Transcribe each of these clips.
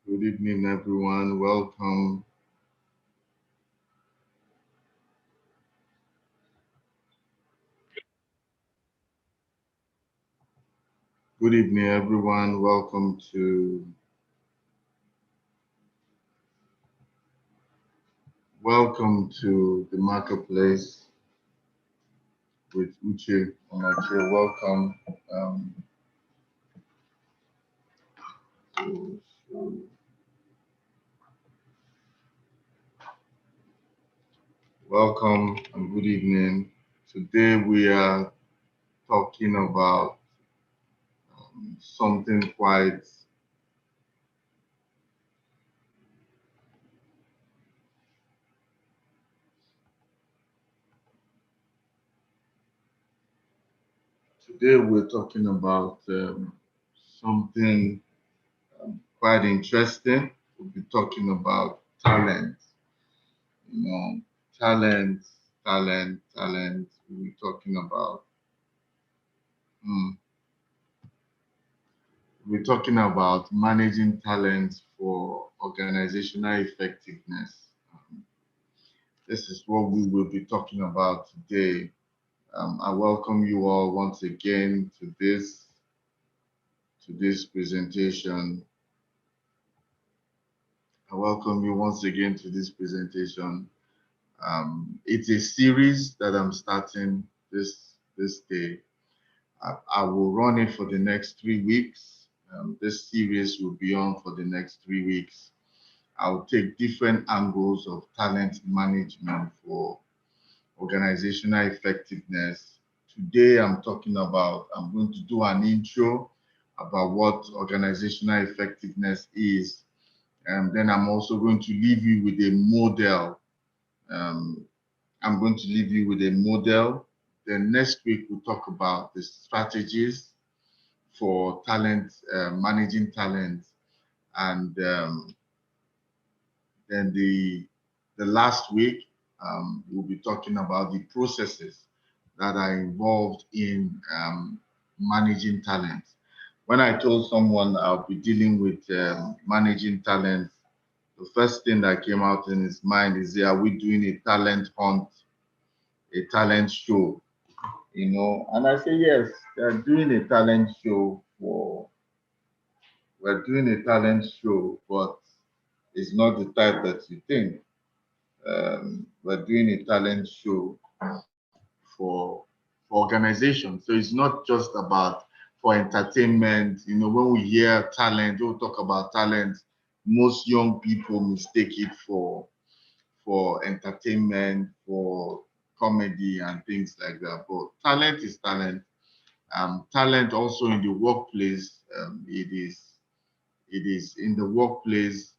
Good evening, everyone. Welcome. Good evening, everyone. Welcome to the marketplace with Uche Onoche. Welcome. Um, to- welcome and good evening. Today we are talking about something quite. Today we're talking about something quite interesting. We'll be talking about talent. You know, talent, talent. We're talking about. Hmm, we're talking about managing talent for organizational effectiveness. This is what we will be talking about today. I welcome you all once again to this presentation. I welcome you once again to this presentation. It's a series that I'm starting this day. I will run it for the next 3 weeks. This series will be on for the next 3 weeks. I'll take different angles of talent management for organizational effectiveness. Today, I'm going to do an intro about what organizational effectiveness is. And then I'm also going to leave you with a model. Um, I'm going to leave you with a model. Then next week, we'll talk about the strategies for talent, managing talent, and then the last week we'll be talking about the processes that are involved in managing talent. When I told someone I'll be dealing with managing talent, the first thing that came out in his mind is, are we doing a talent hunt, a talent show? And I say yes, they're doing a talent show for we're doing a talent show, but it's not the type that you think. We're doing a talent show for for organization. So it's not just about for entertainment. When we hear talent, we'll talk about talent. Most young people mistake it for entertainment, for comedy and things like that. But talent is talent. Talent also in the workplace. It is in the workplace.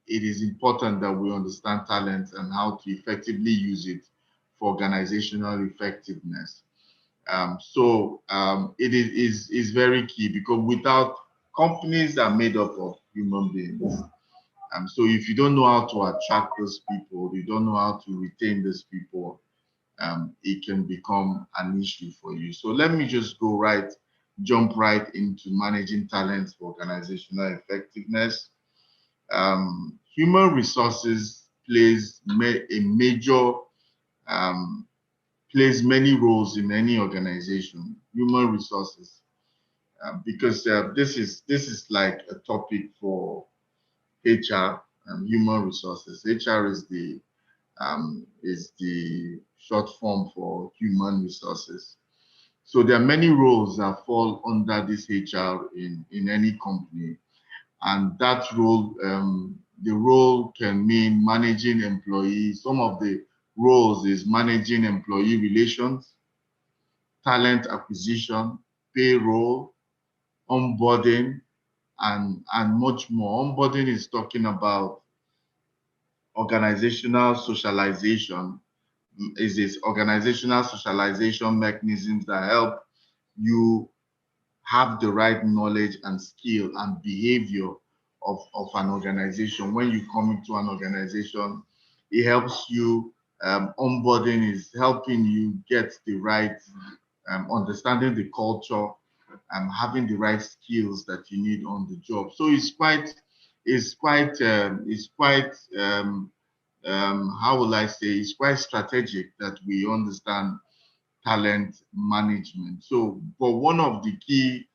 It is important that we understand talent and how to effectively use it for organizational effectiveness. It is very key because without companies are made up of human beings. So if you don't know how to attract those people, you don't know how to retain those people, it can become an issue for you. So let me just jump right into managing talent for organizational effectiveness. Human resources a major um, plays many roles in any organization. Human resources, because this is like a topic for HR, human resources. HR is the short form for human resources. So there are many roles that fall under this HR in any company, and that role, the role can mean managing employees. Some of the roles is managing employee relations, talent acquisition, payroll, onboarding, and much more. Onboarding is talking about organizational socialization. Is this organizational socialization mechanisms that help you have the right knowledge and skill and behavior of an organization. When you come into an organization, it helps you. Onboarding is helping you get the right understanding the culture and having the right skills that you need on the job. So how will I say, it's quite strategic that we understand talent management. So, but one of the key,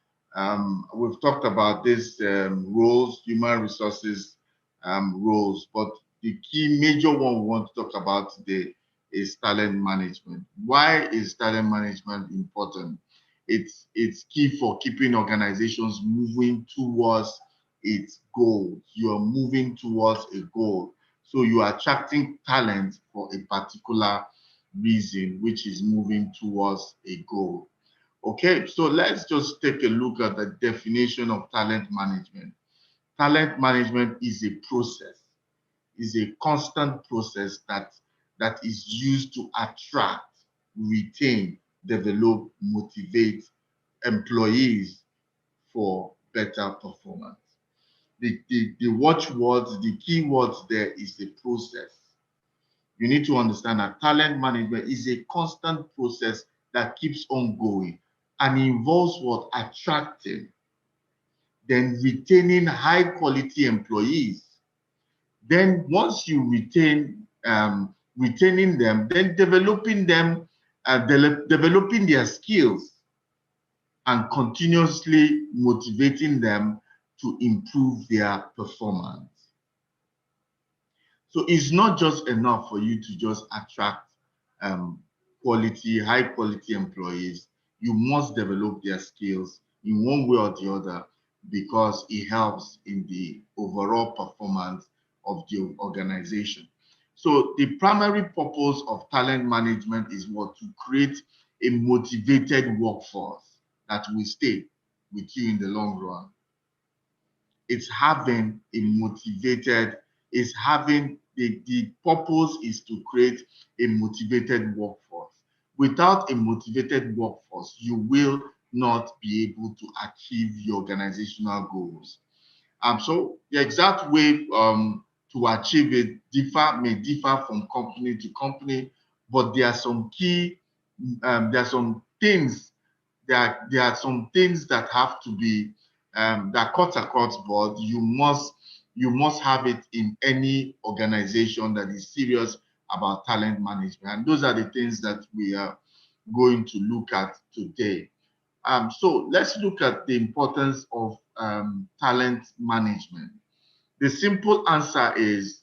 we've talked about this roles, human resources roles, but the key major one we want to talk about today is talent management. Why is talent management important? It's key for keeping organizations moving towards its goals. You are moving towards a goal. So you are attracting talent for a particular reason, which is moving towards a goal. Okay, so let's just take a look at the definition of talent management. Talent management is a process, is a constant process that is used to attract, retain, develop, motivate employees for better performance. The watchwords, the key words there is the process. You need to understand that talent management is a constant process that keeps on going and involves what? Attracting, then retaining high quality employees. Then once you retaining them, then developing them, developing their skills and continuously motivating them to improve their performance. So it's not just enough for you to just attract um, high quality employees. You must develop their skills in one way or the other because it helps in the overall performance of the organization. So the primary purpose of talent management is what? To create a motivated workforce that will stay with you in the long run. It's having a motivated, is having the purpose is to create a motivated workforce. Without a motivated workforce, you will not be able to achieve your organizational goals. So the exact way to achieve it may differ from company to company, but there are some key, there are some things there are some things that have to be that cut across board. You must have it in any organization that is serious about talent management, and those are the things that we are going to look at today. So let's look at the importance of talent management. The simple answer is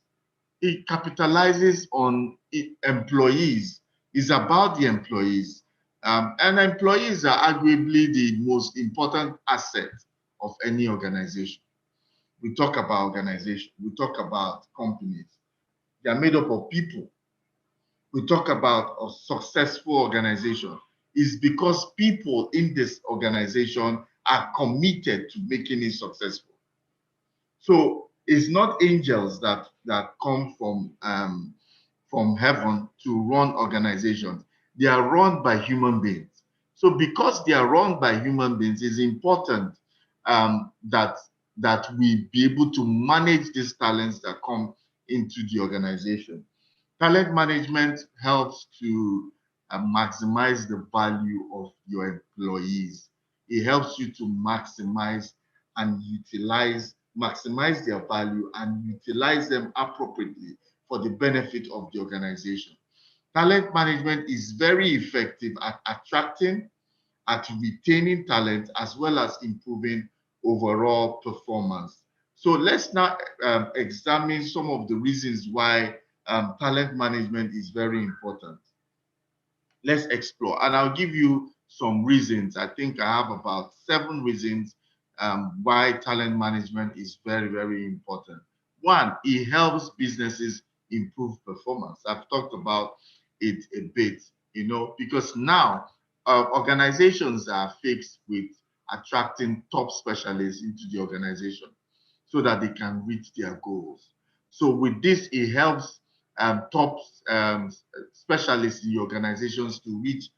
it capitalizes on employees. It's about the employees. And employees are arguably the most important asset of any organization. We talk about organization, we talk about companies. They are made up of people. We talk about a successful organization. It's because people in this organization are committed to making it successful. So it's not angels that come from heaven to run organizations. They are run by human beings. So because they are run by human beings, it's important that we be able to manage these talents that come into the organization. Talent management helps to maximize the value of your employees. It helps you to maximize their value and utilize them appropriately for the benefit of the organization. Talent management is very effective at attracting, at retaining talent, as well as improving overall performance. So let's now examine some of the reasons why talent management is very important. Let's explore, and I'll give you some reasons. I think I have about 7 reasons why talent management is very, very important. One, it helps businesses improve performance. I've talked about it a bit, because now organizations are faced with attracting top specialists into the organization so that they can reach their goals. So with this, it helps top specialists in the organizations to reach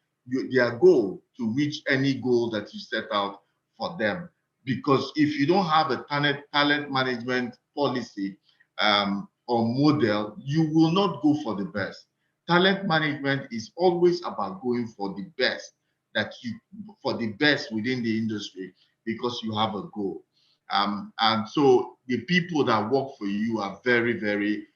their goal, to reach any goal that you set out for them. Because if you don't have a talent management policy or model, you will not go for the best. Talent management is always about going for the best within the industry because you have a goal. And so the people that work for you are very, very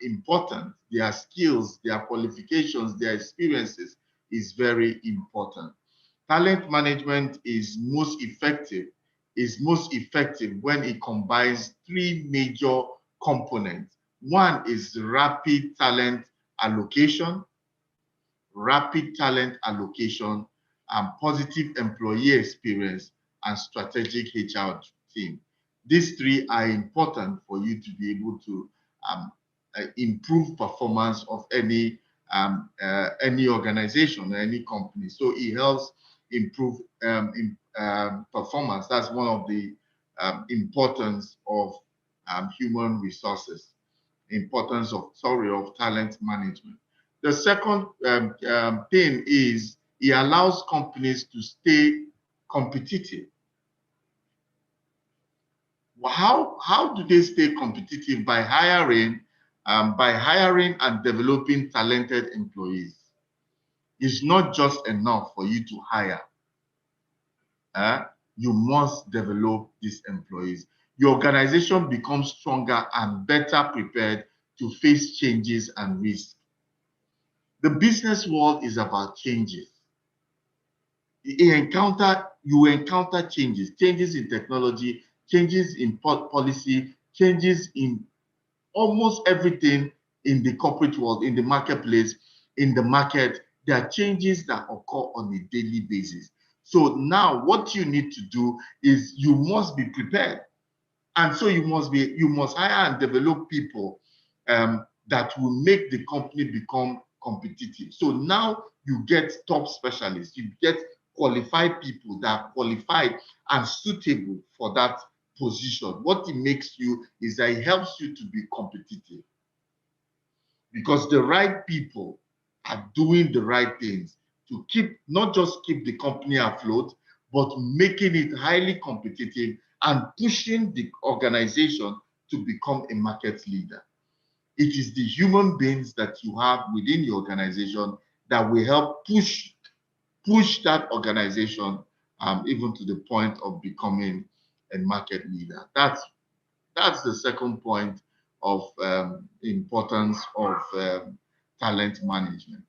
important. Their skills, their qualifications, their experiences is very important. Talent management is most effective when it combines three major components. One is rapid talent allocation, and positive employee experience, and strategic HR team. These three are important for you to be able to improve performance of any organization or any company. So it helps improve performance. That's one of the importance of human resources, of talent management. The second thing is it allows companies to stay competitive. How do they stay competitive? By hiring and developing talented employees. It's not just enough for you to hire. You must develop these employees. Your organization becomes stronger and better prepared to face changes and risks. The business world is about changes. You encounter changes in technology, changes in policy, changes in almost everything in the corporate world, in the marketplace, in the market. There are changes that occur on a daily basis. So now what you need to do is you must be prepared. And so you must hire and develop people that will make the company become competitive. So now you get top specialists, you get qualified people that are qualified and suitable for that position. What it makes you is that it helps you to be competitive because the right people are doing the right things to not just keep the company afloat, but making it highly competitive and pushing the organization to become a market leader. It is the human beings that you have within your organization that will help push that organization even to the point of becoming a market leader. That's the second point of importance of talent management.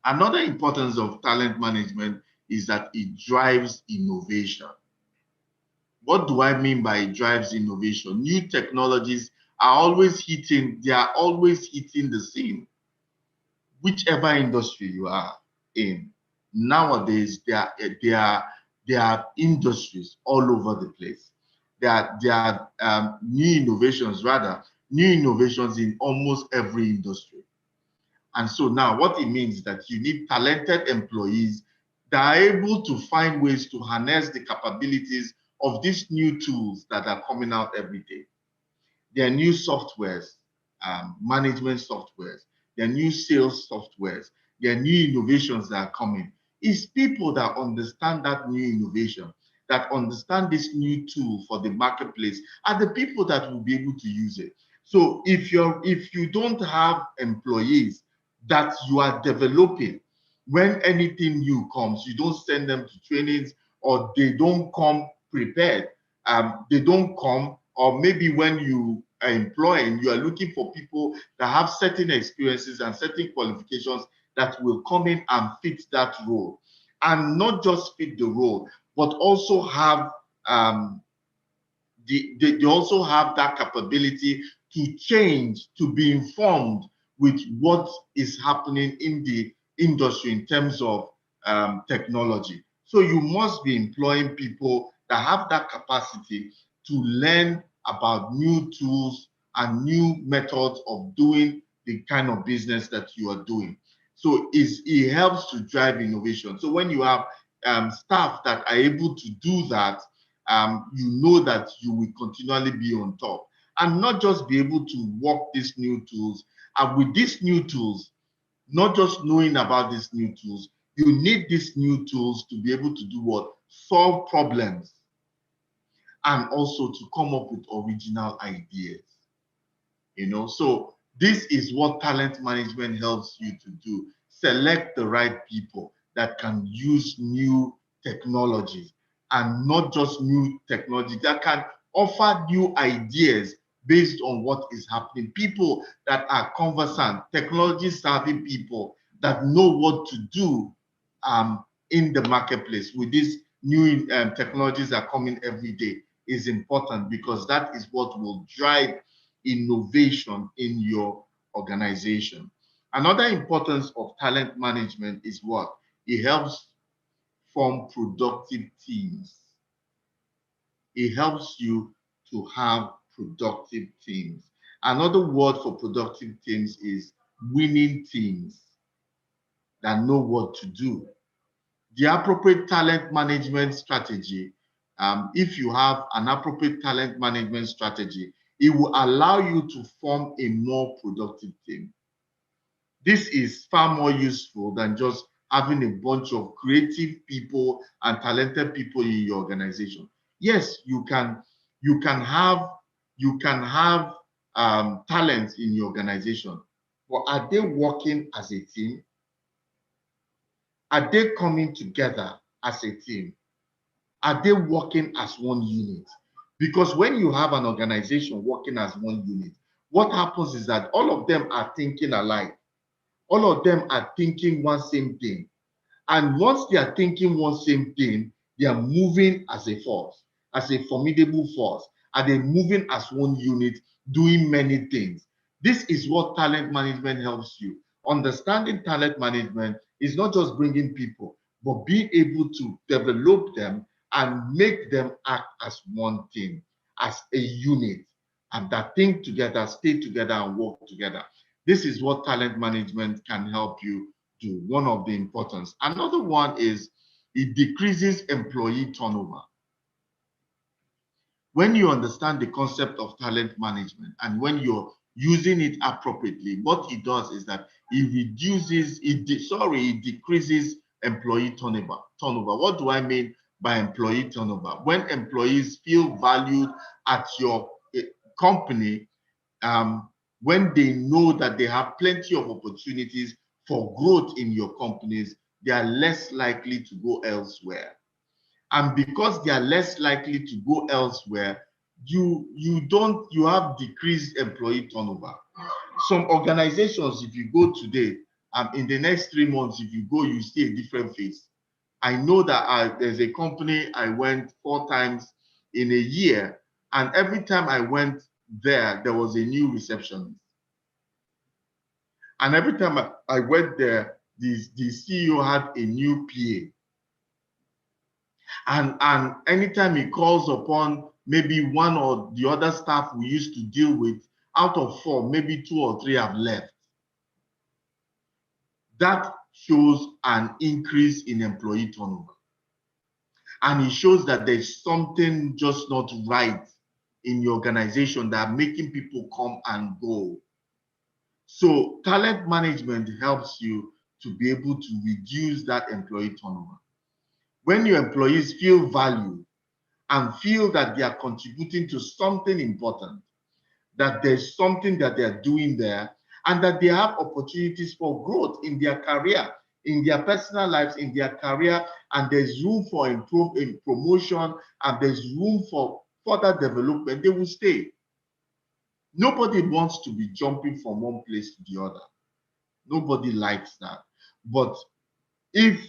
Another importance of talent management is that it drives innovation. What do I mean by it drives innovation? New technologies they are always hitting the scene. Whichever industry you are in, nowadays there are industries all over the place. There are new innovations in almost every industry. And so now what it means is that you need talented employees that are able to find ways to harness the capabilities of these new tools that are coming out every day. There are new softwares, management softwares, there are new sales softwares, there are new innovations that are coming. It's people that understand that new innovation, that understand this new tool for the marketplace, are the people that will be able to use it. So if you don't have employees that you are developing, when anything new comes, you don't send them to trainings or they don't come prepared. They don't come, or maybe when you are employing, you are looking for people that have certain experiences and certain qualifications that will come in and fit that role. And not just fit the role, but also have they also have that capability to change, to be informed with what is happening in the industry in terms of technology. So you must be employing people that have that capacity to learn about new tools and new methods of doing the kind of business that you are doing. So it helps to drive innovation. So when you have staff that are able to do that, you know that you will continually be on top and not just be able to work these new tools. And with these new tools, not just knowing about these new tools, you need these new tools to be able to do what? Solve problems and also to come up with original ideas. So this is what talent management helps you to do. Select the right people that can use new technologies and not just new technology, that can offer new ideas based on what is happening. People that are conversant, technology savvy people that know what to do in the marketplace with these new technologies that are coming every day is important, because that is what will drive innovation in your organization. Another importance of talent management is what? It helps form productive teams. It helps you to have productive teams. Another word for productive teams is winning teams that know what to do. The appropriate talent management strategy, if you have an appropriate talent management strategy, it will allow you to form a more productive team. This is far more useful than just having a bunch of creative people and talented people in your organization. Yes, you can have talents in your organization, but are they working as a team? Are they coming together as a team? Are they working as one unit? Because when you have an organization working as one unit, what happens is that all of them are thinking alike. All of them are thinking one same thing. And once they are thinking one same thing, they are moving as a force, as a formidable force, and they're moving as one unit, doing many things. This is what talent management helps you. Understanding talent management is not just bringing people, but being able to develop them and make them act as one team, as a unit, and that think together, stay together, and work together. This is what talent management can help you do. One of the importance. Another one is it decreases employee turnover. When you understand the concept of talent management and when you're using it appropriately, what it does is that it decreases employee turnover. What do I mean by employee turnover? When employees feel valued at your company, when they know that they have plenty of opportunities for growth in your companies, they are less likely to go elsewhere. And because they are less likely to go elsewhere, you have decreased employee turnover. Some organizations, if you go today, in the next 3 months, if you go, you see a different face. I know that there's a company I went 4 times in a year, and every time I went there was a new receptionist. And every time I went there, the CEO had a new PA. And anytime he calls upon maybe one or the other staff we used to deal with, out of 4, maybe 2 or 3 have left. That shows an increase in employee turnover. And it shows that there's something just not right in your organization that are making people come and go. So talent management helps you to be able to reduce that employee turnover. When your employees feel valued and feel that they are contributing to something important, that there's something that they're doing there, and that they have opportunities for growth in their career, in their personal lives, in their career, and there's room for promotion, and there's room for further development, they will stay. Nobody wants to be jumping from one place to the other. Nobody likes that. But if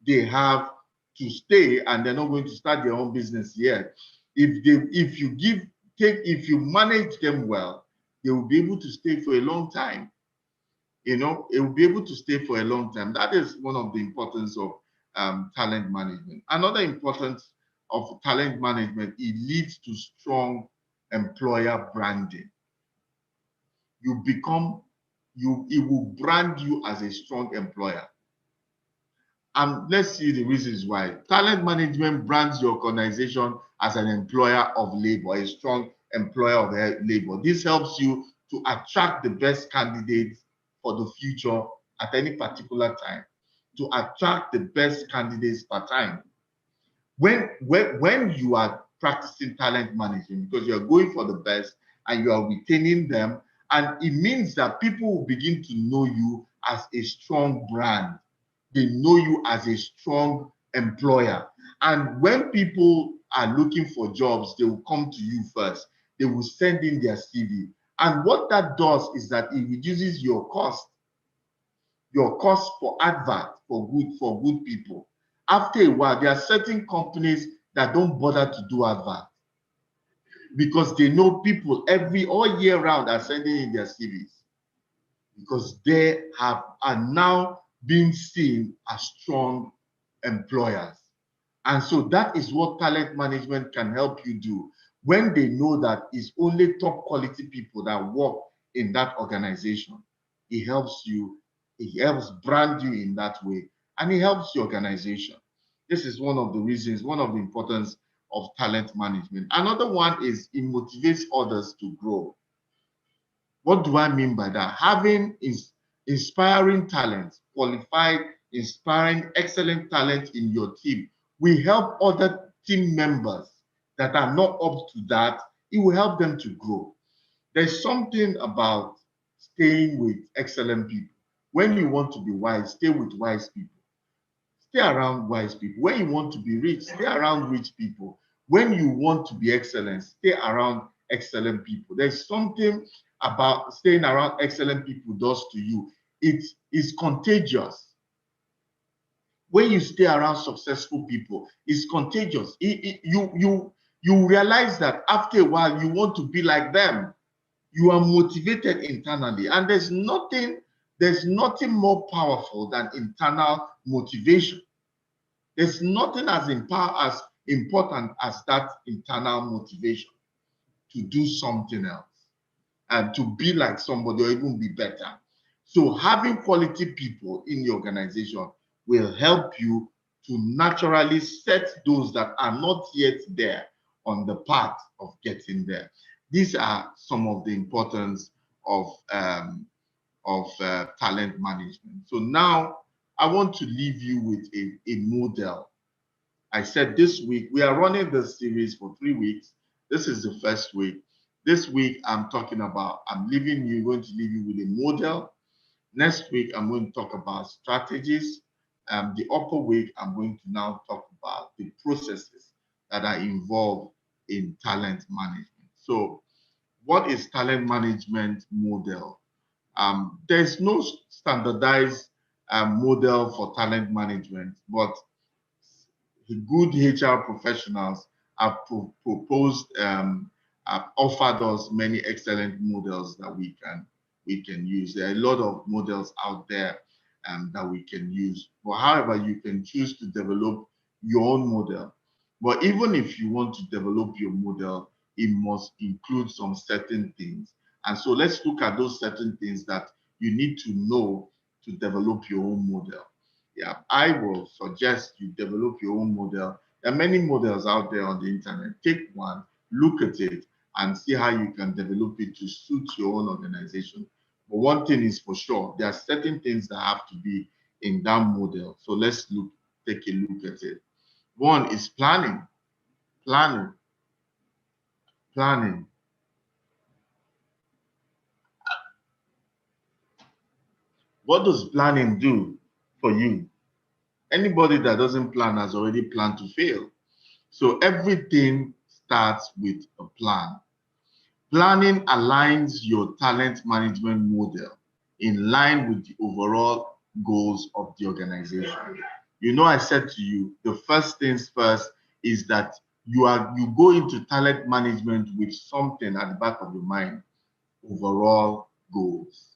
they have to stay and they're not going to start their own business yet, if you manage them well, they will be able to stay for a long time. It will be able to stay for a long time. That is one of the importance of talent management. Another importance of talent management, it leads to strong employer branding. It will brand you as a strong employer. And let's see the reasons why. Talent management brands your organization as an employer of labor, a strong employer of labor. This helps you to attract the best candidates for the future at any particular time, to attract the best candidates per time. When you are practicing talent management, because you're going for the best and you are retaining them, and it means that people will begin to know you as a strong brand. They know you as a strong employer. And when people are looking for jobs, they will come to you first. They will send in their CV. And what that does is that it reduces your cost for advert for good people. After a while, there are certain companies that don't bother to do advert because they know people all year round are sending in their CVs because they are now being seen as strong employers. And so that is what talent management can help you do when they know that it's only top quality people that work in that organization. It helps you, it helps brand you in that way, and it helps your organization. This is one of the reasons, one of the importance of talent management. Another one is it motivates others to grow. What do I mean by that? Having inspiring talent, qualified, inspiring, excellent talent in your team will help other team members that are not up to that. It will help them to grow. There's something about staying with excellent people. When you want to be wise, stay with wise people. Stay around wise people. When you want to be rich, stay around rich people. When you want to be excellent, stay around excellent people. There's something about staying around excellent people does to you. It is contagious. When you stay around successful people, it's contagious. You realize that after a while you want to be like them. You are motivated internally, and there's nothing more powerful than internal motivation. There's nothing as important as that internal motivation to do something else and to be like somebody or even be better. So having quality people in your organization will help you to naturally set those that are not yet there on the path of getting there. These are some of the importance of talent management. So now I want to leave you with a model. I said this week, we are running this series for 3 weeks. This is the first week. This week, I'm going to leave you with a model. Next week, I'm going to talk about strategies. The upper week, I'm going to now talk about the processes that are involved in talent management. So what is talent management model? There's no standardized model for talent management, but the good HR professionals have proposed, have offered us many excellent models that we can use. There are a lot of models out there that we can use. But however, you can choose to develop your own model. But even if you want to develop your model, it must include some certain things. And so let's look at those certain things that you need to know to develop your own model. Yeah, I will suggest you develop your own model. There are many models out there on the internet. Take one, look at it, and see how you can develop it to suit your own organization. But one thing is for sure, there are certain things that have to be in that model. So let's take a look at it. One is planning. Planning. Planning. What does planning do for you? Anybody that doesn't plan has already planned to fail. So everything starts with a plan. Planning aligns your talent management model in line with the overall goals of the organization. You know, I said to you, the first things first is that you go into talent management with something at the back of your mind, overall goals.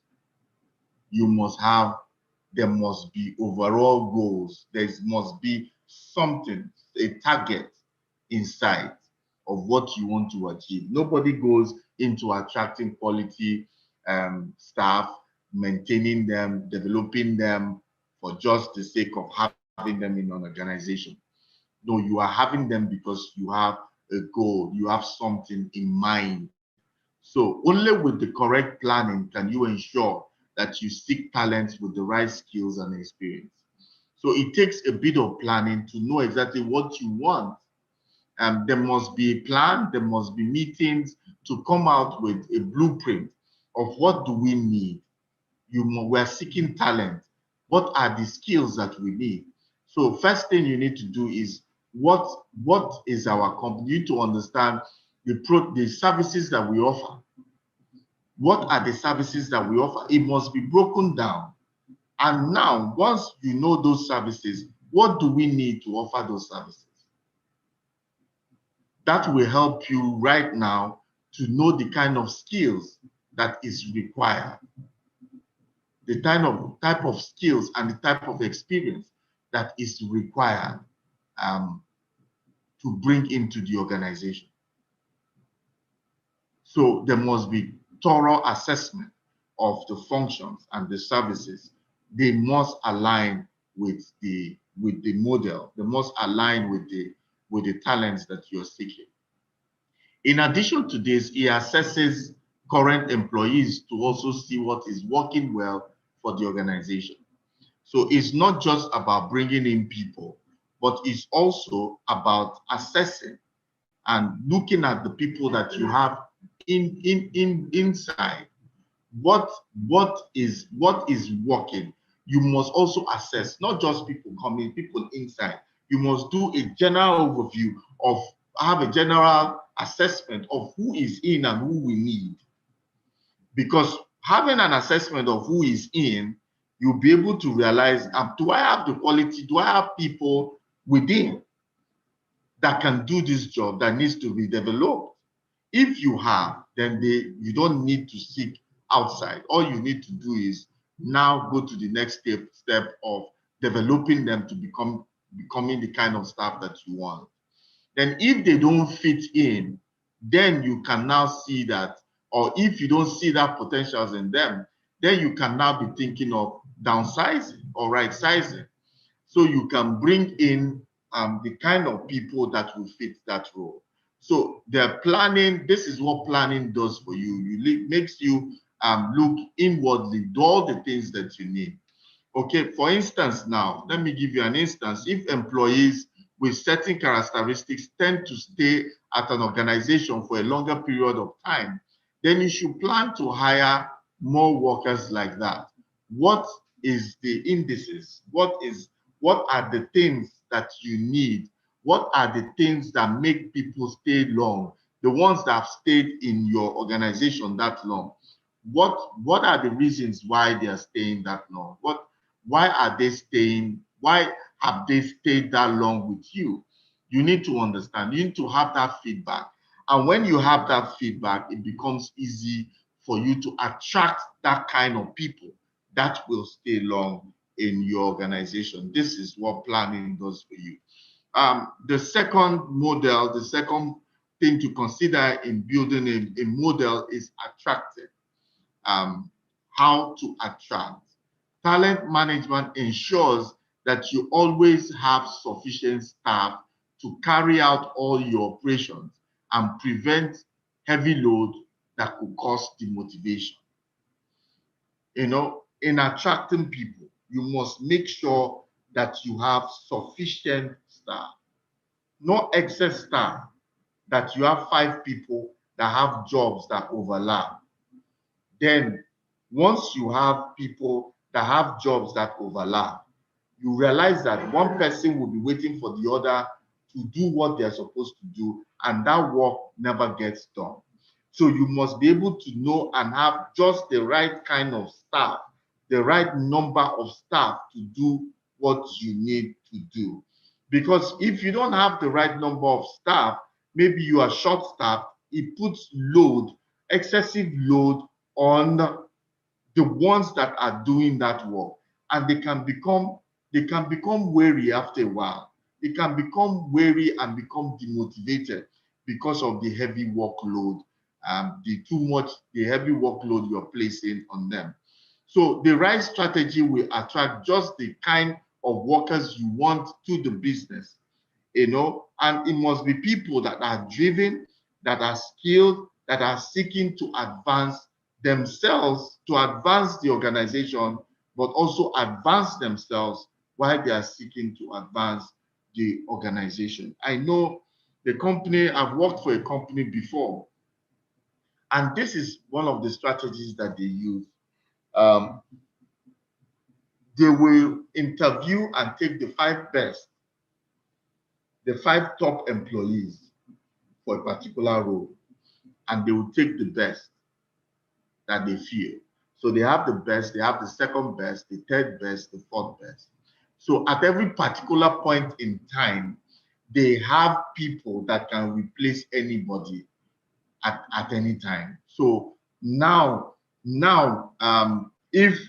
There must be overall goals. There must be something, a target inside of what you want to achieve. Nobody goes into attracting quality staff, maintaining them, developing them for just the sake of having them in an organization. No, you are having them because you have a goal, you have something in mind. So only with the correct planning can you ensure that you seek talents with the right skills and experience. So it takes a bit of planning to know exactly what you want. There must be a plan, there must be meetings to come out with a blueprint of what do we need. We're seeking talent. What are the skills that we need? So first thing you need to do is what is our company. You need to understand the services that we offer. What are the services that we offer? It must be broken down. And now, once you know those services, what do we need to offer those services? That will help you right now to know the kind of skills that is required, the type of skills and the type of experience that is required to bring into the organization. So there must be thorough assessment of the functions and the services. They must align with the model. They must align with the talents that you're seeking. In addition to this, he assesses current employees to also see what is working well for the organization. So it's not just about bringing in people, but it's also about assessing and looking at the people that you have inside. What is working? You must also assess not just people coming, people inside. You must do a general overview of have a general assessment of who is in and who we need. Because having an assessment of who is in, you'll be able to realize, do I have the quality? Do I have people within that can do this job that needs to be developed? If you have, then you don't need to seek outside. All you need to do is now go to the next step of developing them to becoming the kind of staff that you want. Then if they don't fit in, then you can now see that, or if you don't see that potentials in them, then you can now be thinking of downsizing or right sizing. So you can bring in the kind of people that will fit that role. So the planning, this is what planning does for you. It makes you look inwardly, do all the things that you need. Okay, for instance, now, let me give you an instance. If employees with certain characteristics tend to stay at an organization for a longer period of time, then you should plan to hire more workers like that. What is the indices? What are the things that you need? What are the things that make people stay long? The ones that have stayed in your organization that long. What are the reasons why they are staying that long? Why are they staying? Why have they stayed that long with you? You need to understand. You need to have that feedback. And when you have that feedback, it becomes easy for you to attract that kind of people that will stay long in your organization. This is what planning does for you. The second model, the second thing to consider in building a model is attractive. How to attract. Talent management ensures that you always have sufficient staff to carry out all your operations and prevent heavy load that could cause demotivation. In attracting people, you must make sure that you have sufficient staff, not excess staff, that you have 5 people that have jobs that overlap. Then once you have people that have jobs that overlap, you realize that one person will be waiting for the other to do what they're supposed to do, and that work never gets done. So you must be able to know and have just the right kind of staff, the right number of staff to do what you need to do. Because if you don't have the right number of staff, maybe you are short-staffed, it puts excessive load on the ones that are doing that work, and they can become weary after a while. They can become weary and become demotivated because of the heavy workload, the heavy workload you're placing on them. So the right strategy will attract just the kind of workers you want to the business, and it must be people that are driven, that are skilled, that are seeking to advance themselves, to advance the organization, but also advance themselves while they are seeking to advance the organization. I know the company, I've worked for a company before, and this is one of the strategies that they use. They will interview and take the 5 best the 5 top employees for a particular role, and they will take the best that they feel. So they have the best, they have the second best, the third best, the fourth best. So at every particular point in time, they have people that can replace anybody at any time. So now, if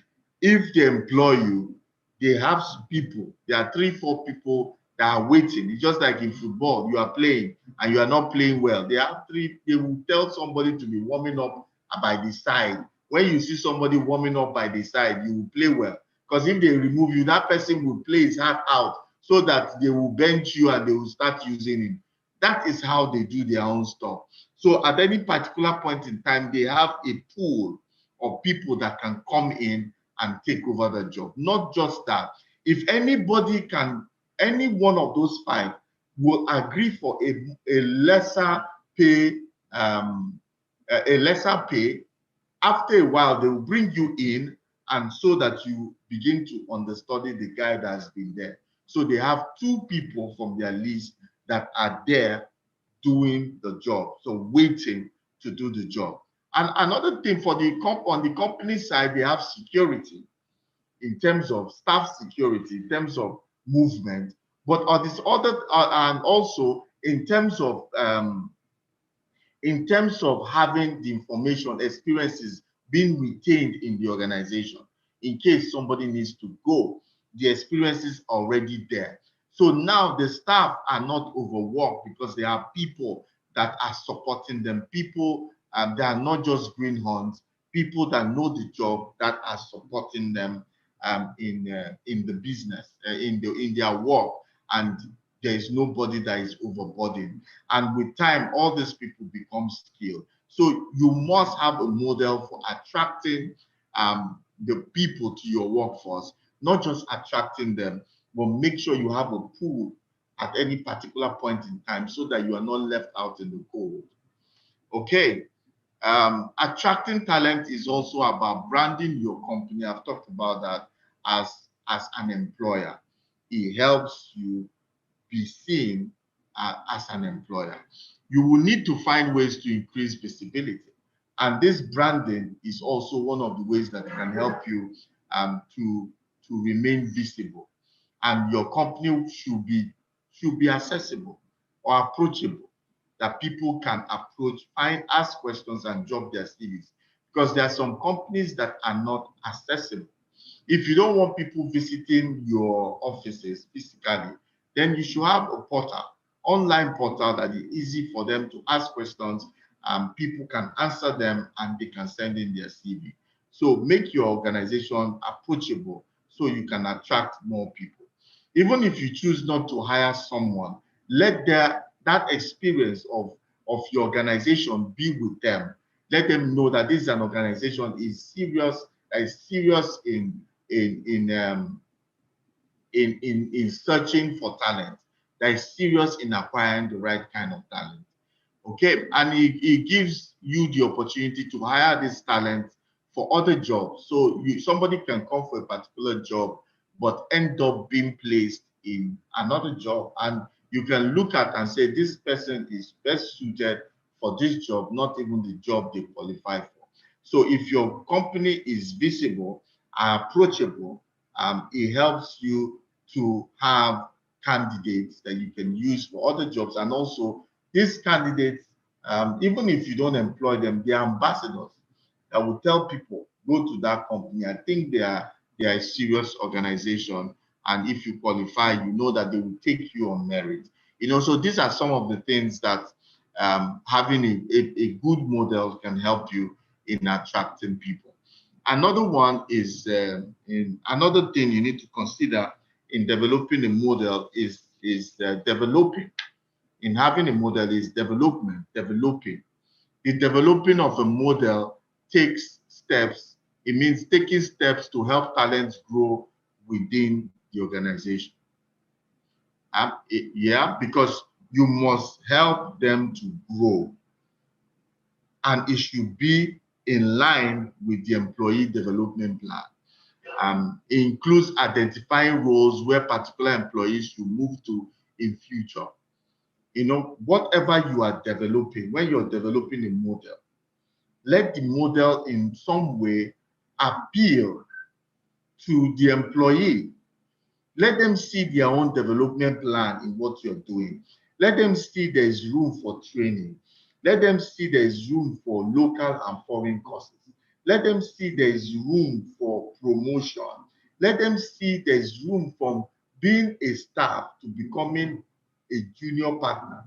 they employ you, they have people. There are 3, 4 people that are waiting. It's just like in football, you are playing and you are not playing well. They have 3. They will tell somebody to be warming up by the side. When you see somebody warming up by the side, you will play well. Because if they remove you, that person will play his heart out so that they will bench you and they will start using it. That is how they do their own stuff. So at any particular point in time, they have a pool of people that can come in and take over the job. Not just that. If anybody can, any one of those 5 will agree for a lesser pay, after a while, they will bring you in, and so that you begin to understudy the guy that's been there. So they have 2 people from their list that are there doing the job, so waiting to do the job. And another thing for on the company side, they have security in terms of staff security, in terms of movement, but on this other and also in terms of having the information, experiences being retained in the organization. In case somebody needs to go, the experiences are already there. So now the staff are not overworked because there are people that are supporting them. People that are not just greenhorns, people that know the job that are supporting them in the business, in their work, and there is nobody that is overburdened. And with time, all these people become skilled. So you must have a model for attracting the people to your workforce, not just attracting them, but make sure you have a pool at any particular point in time so that you are not left out in the cold. Okay. Attracting talent is also about branding your company. I've talked about that as an employer. It helps you be seen as an employer. You will need to find ways to increase visibility. And this branding is also one of the ways that can help you to remain visible. And your company should be accessible or approachable, that people can approach, ask questions, and drop their CVs. Because there are some companies that are not accessible. If you don't want people visiting your offices physically, then you should have a portal, online portal that is easy for them to ask questions, and people can answer them and they can send in their CV. So make your organization approachable so you can attract more people. Even if you choose not to hire someone, let that experience of your organization be with them. Let them know that this is an organization is serious in searching for talent, that is serious in acquiring the right kind of talent. Okay, and it gives you the opportunity to hire this talent for other jobs. So somebody can come for a particular job, but end up being placed in another job, and you can look at and say this person is best suited for this job, not even the job they qualify for. So if your company is visible and approachable, it helps you to have candidates that you can use for other jobs. And also these candidates, even if you don't employ them, they are ambassadors that will tell people, go to that company. I think they are a serious organization, and if you qualify, you know that they will take you on merit. So these are some of the things that having a good model can help you in attracting people. Another one is another thing you need to consider in developing a model is developing. In having a model is developing. The developing of a model takes steps. It means taking steps to help talents grow within the organization. Because you must help them to grow, and it should be in line with the employee development plan. It includes identifying roles where particular employees should move to in future. You know, whatever you are developing, when you're developing a model, let the model in some way appeal to the employee. Let them see their own development plan in what you're doing. Let them see there's room for training. Let them see there's room for local and foreign courses. Let them see there's room for promotion. Let them see there's room from being a staff to becoming a junior partner,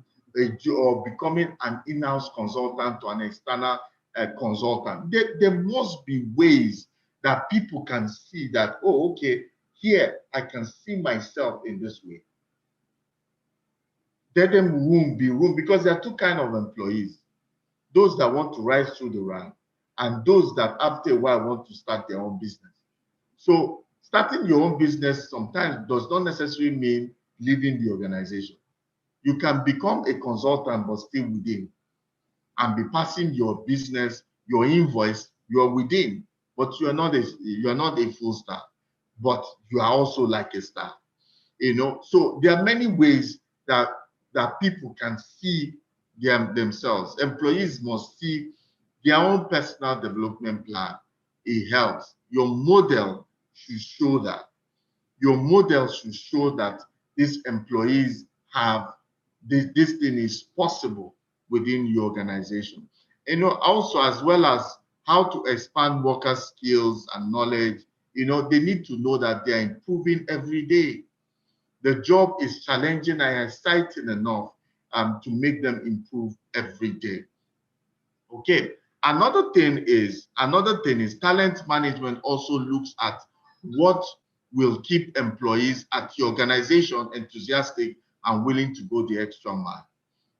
or becoming an in-house consultant to an external consultant. There must be ways that people can see that, oh, okay, here I can see myself in this way. Let them be room, because there are two kinds of employees: those that want to rise through the rank, and those that after a while want to start their own business. So starting your own business sometimes does not necessarily mean leaving the organization. You can become a consultant but still within, and be passing your business, your invoice, you're within, but you are not a full staff, but you are also like a staff. You know, so there are many ways that people can see themselves. Employees must see their own personal development plan. It helps. Your model should show that. Your model should show that these employees have this thing is possible within your organization. You know, also, as well as how to expand worker skills and knowledge, you know, they need to know that they're improving every day. The job is challenging and exciting enough to make them improve every day. Okay. Another thing is talent management also looks at what will keep employees at the organization enthusiastic and willing to go the extra mile.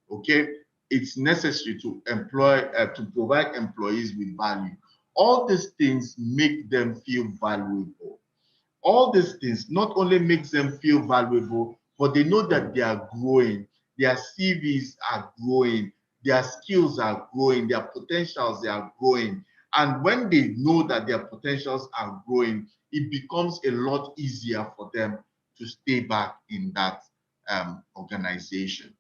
Okay. It's necessary to provide employees with value. All these things make them feel valuable. All these things not only makes them feel valuable, but they know that they are growing. Their CVs are growing. Their skills are growing. Their potentials, they are growing. And when they know that their potentials are growing, it becomes a lot easier for them to stay back in that organization.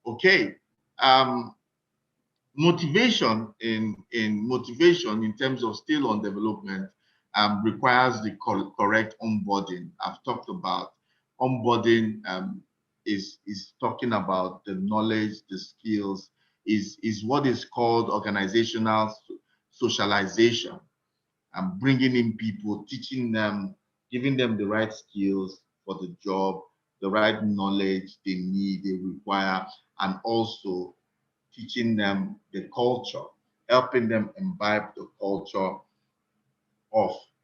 Okay. Um, motivation in terms of still on development requires the correct onboarding. I've talked about onboarding. Is talking about the knowledge, the skills, is what is called organizational socialization, and bringing in people, teaching them, giving them the right skills for the job, the right knowledge they need, they require, and also teaching them the culture, helping them imbibe of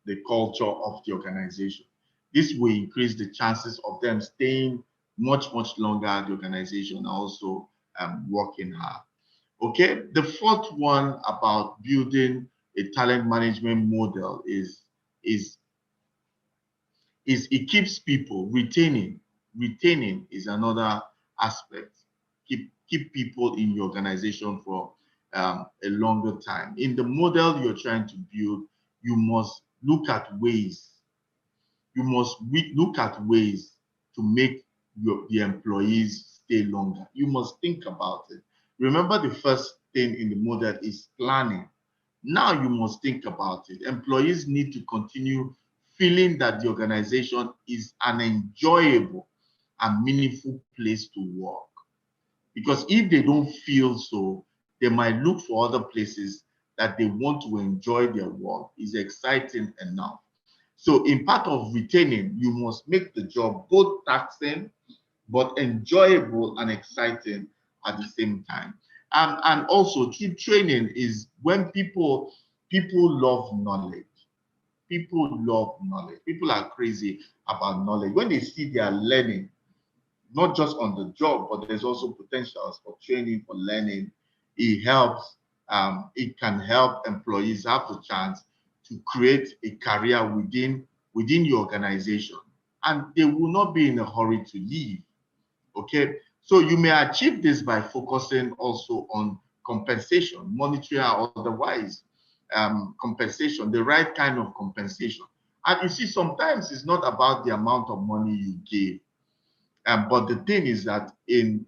the organization. This will increase the chances of them staying much longer at the organization, and also working hard. Okay, the fourth one about building a talent management model is is it keeps people retaining. Retaining is another aspect. Keep people in your organization for a longer time. In the model you're trying to build, you must look at ways. You must look at ways to make the employees stay longer. You must think about it. Remember, the first thing in the model is planning. Now you must think about it. Employees need to continue feeling that the organization is an enjoyable and meaningful place to work. Because if they don't feel so, they might look for other places that they want to enjoy their work, is exciting enough. So in part of retaining, you must make the job both taxing but enjoyable and exciting at the same time. And also keep training is when people love knowledge. People love knowledge. People are crazy about knowledge. When they see they are learning, not just on the job, but there's also potentials for training, for learning. It helps. It can help employees have the chance to create a career within your organization, and they will not be in a hurry to leave. Okay, so you may achieve this by focusing also on compensation, monetary or otherwise. Compensation, the right kind of compensation. And you see, sometimes it's not about the amount of money you give, but the thing is that in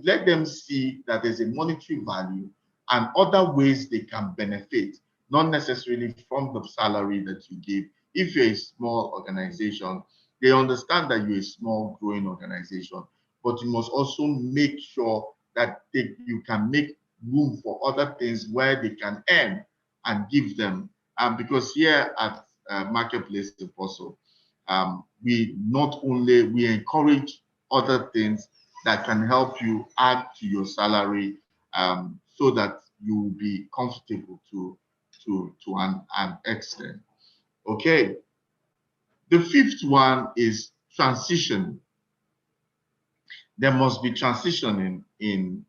let them see that there's a monetary value and other ways they can benefit, not necessarily from the salary that you give. If you're a small organization, they understand that you're a small growing organization, but you must also make sure that you can make room for other things where they can earn and give them. Because here at Marketplace Apostle, we not only we encourage other things that can help you add to your salary, so that you will be comfortable to an extent. Okay. The fifth one is transition. There must be transitioning in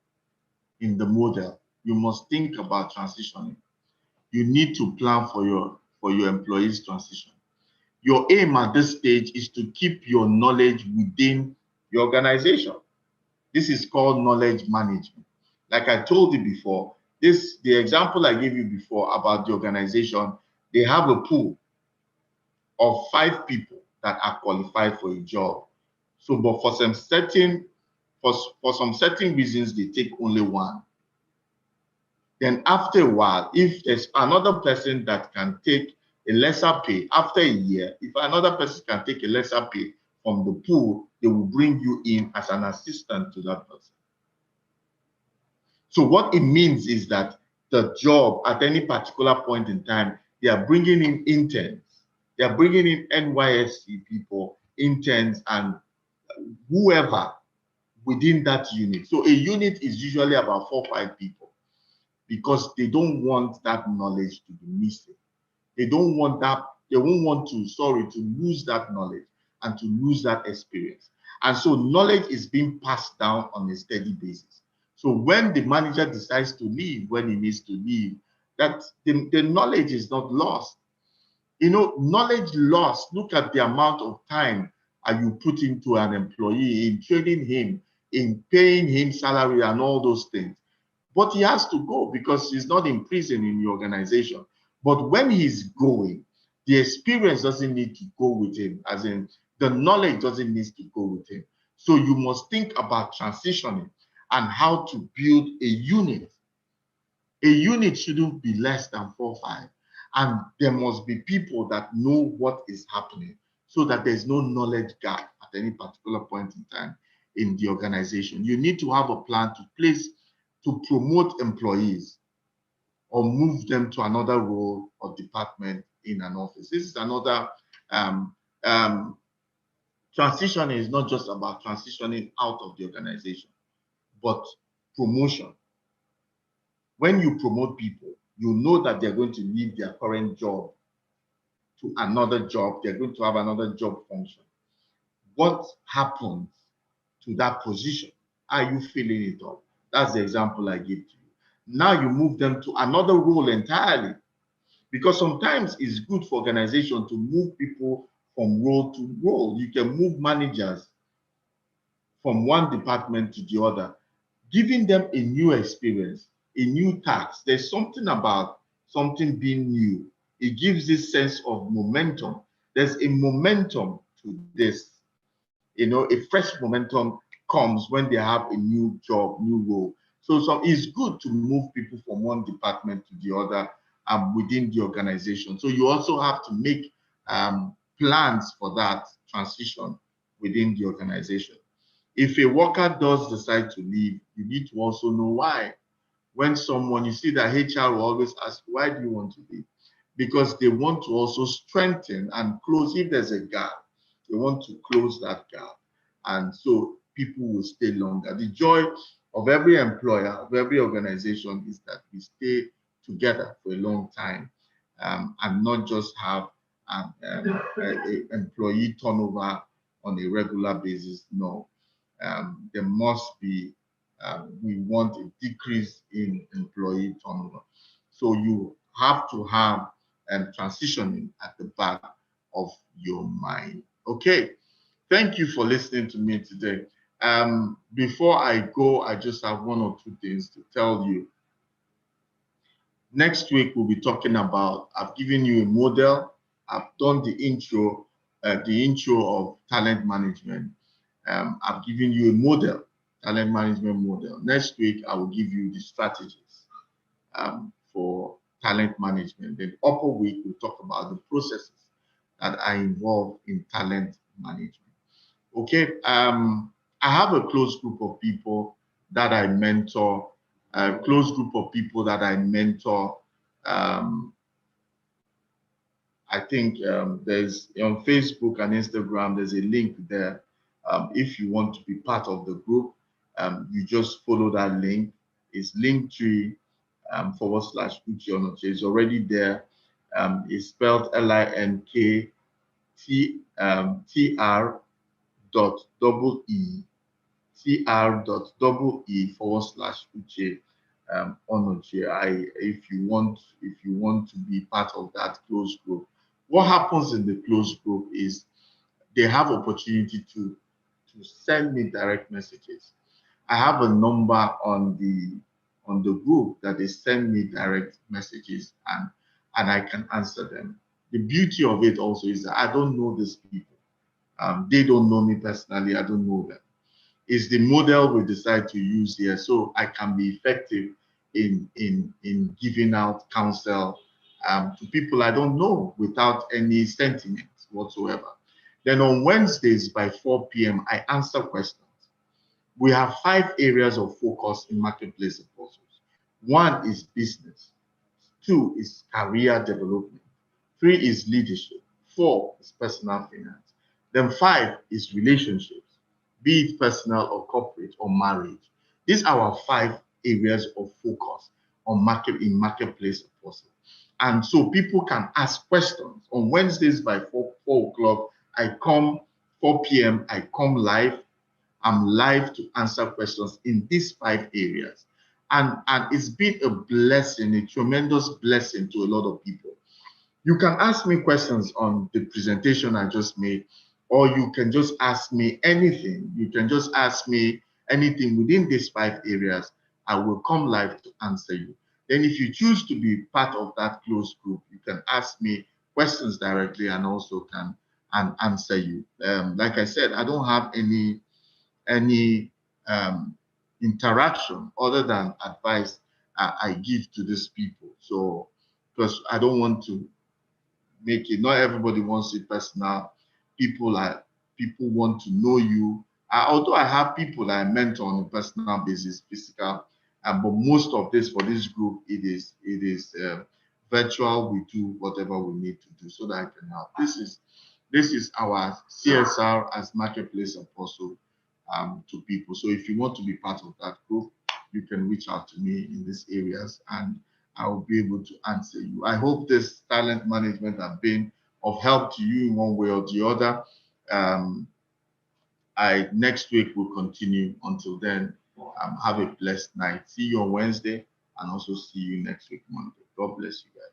the model. You must think about transitioning. You need to plan for your employees' transition. Your aim at this stage is to keep your knowledge within the organization. This is called knowledge management. Like I told you before, the example I gave you before about the organization, they have a pool of 5 people that are qualified for a job. So, but for some certain reasons, they take only one. Then after a while, if there's another person that can take a lesser pay after a year, if another person can take a lesser pay from the pool, they will bring you in as an assistant to that person. So what it means is that the job at any particular point in time, they are bringing in interns. They are bringing in NYSC people, interns, and whoever within that unit. So a unit is usually about 4 or 5 people, because they don't want that knowledge to be missing. They don't want that, they won't want to lose that knowledge and to lose that experience. And so knowledge is being passed down on a steady basis. So when the manager decides to leave, when he needs to leave, that the knowledge is not lost. You know, knowledge lost, look at the amount of time you put into an employee, in training him, in paying him salary and all those things. But he has to go because he's not in prison in the organization. But when he's going, the experience doesn't need to go with him, as in the knowledge doesn't need to go with him. So you must think about transitioning and how to build a unit. A unit shouldn't be less than 4 or 5. And there must be people that know what is happening so that there's no knowledge gap at any particular point in time in the organization. You need to have a plan to promote employees or move them to another role or department in an office. This is another transition is not just about transitioning out of the organization, but promotion. When you promote people, you know that they're going to leave their current job to another job. They're going to have another job function. What happens to that position? Are you filling it up? That's the example I give to you. Now you move them to another role entirely, because sometimes it's good for organization to move people from role to role. You can move managers from one department to the other, giving them a new experience, a new task. There's something about something being new. It gives this sense of momentum. There's a momentum to this. You know, a fresh momentum comes when they have a new job, new role. So it's good to move people from one department to the other within the organization. So you also have to make plans for that transition within the organization. If a worker does decide to leave, you need to also know why. When someone, you see that HR will always ask, why do you want to leave? Because they want to also strengthen and close, if there's a gap, they want to close that gap. And so people will stay longer. The joy of every employer, of every organization, is that we stay together for a long time, and not just have an employee turnover on a regular basis. No, there must be, we want a decrease in employee turnover. So you have to have transitioning at the back of your mind. Okay, thank you for listening to me today. Before I go, I just have 1 or 2 things to tell you. Next week, we'll be talking about, I've given you a model. I've done the intro of talent management. I've given you a model talent management model. Next week, I will give you the strategies for talent management. Then upper week, we'll talk about the processes that are involved in talent management. Okay, I have a close group of people that I mentor, a close group of people that I mentor. I think there's on Facebook and Instagram, there's a link there. If you want to be part of the group, you just follow that link. It's linktree /Uche Onoche. It's already there. It's spelled LINKTR dot double E tr.ee /Uche Onoche. If you want to be part of that closed group, what happens in the closed group is they have opportunity to send me direct messages. I have a number on the group that they send me direct messages and I can answer them. The beauty of it also is that I don't know these people. They don't know me personally. I don't know them. Is the model we decide to use here, so I can be effective in giving out counsel to people I don't know without any sentiment whatsoever. Then on Wednesdays by 4 p.m., I answer questions. We have 5 areas of focus in Marketplace Apostles. 1 is business. 2 is career development. 3 is leadership. 4 is personal finance. Then 5 is relationships, be it personal or corporate or marriage. These are our 5 areas of focus on Marketplace Apostles. And so people can ask questions. On Wednesdays by 4 o'clock, I come 4 p.m., I come live. I'm live to answer questions in these 5 areas. And it's been a blessing, a tremendous blessing to a lot of people. You can ask me questions on the presentation I just made, or you can just ask me anything. You can just ask me anything within these 5 areas. I will come live to answer you. Then if you choose to be part of that closed group, you can ask me questions directly and also can answer you. Like I said, I don't have any interaction other than advice I give to these people. So, because I don't want to make it, not everybody wants it personal. People want to know you. Although I have people I mentor on a personal basis, physical, but most of this for this group, it is virtual. We do whatever we need to do so that I can help. This is our CSR as Marketplace Apostle to people. So if you want to be part of that group, you can reach out to me in these areas and I will be able to answer you. I hope this talent management have been of help to you in one way or the other. Next week will continue. Until then, have a blessed night. See you on Wednesday and also see you next week, Monday. God bless you guys.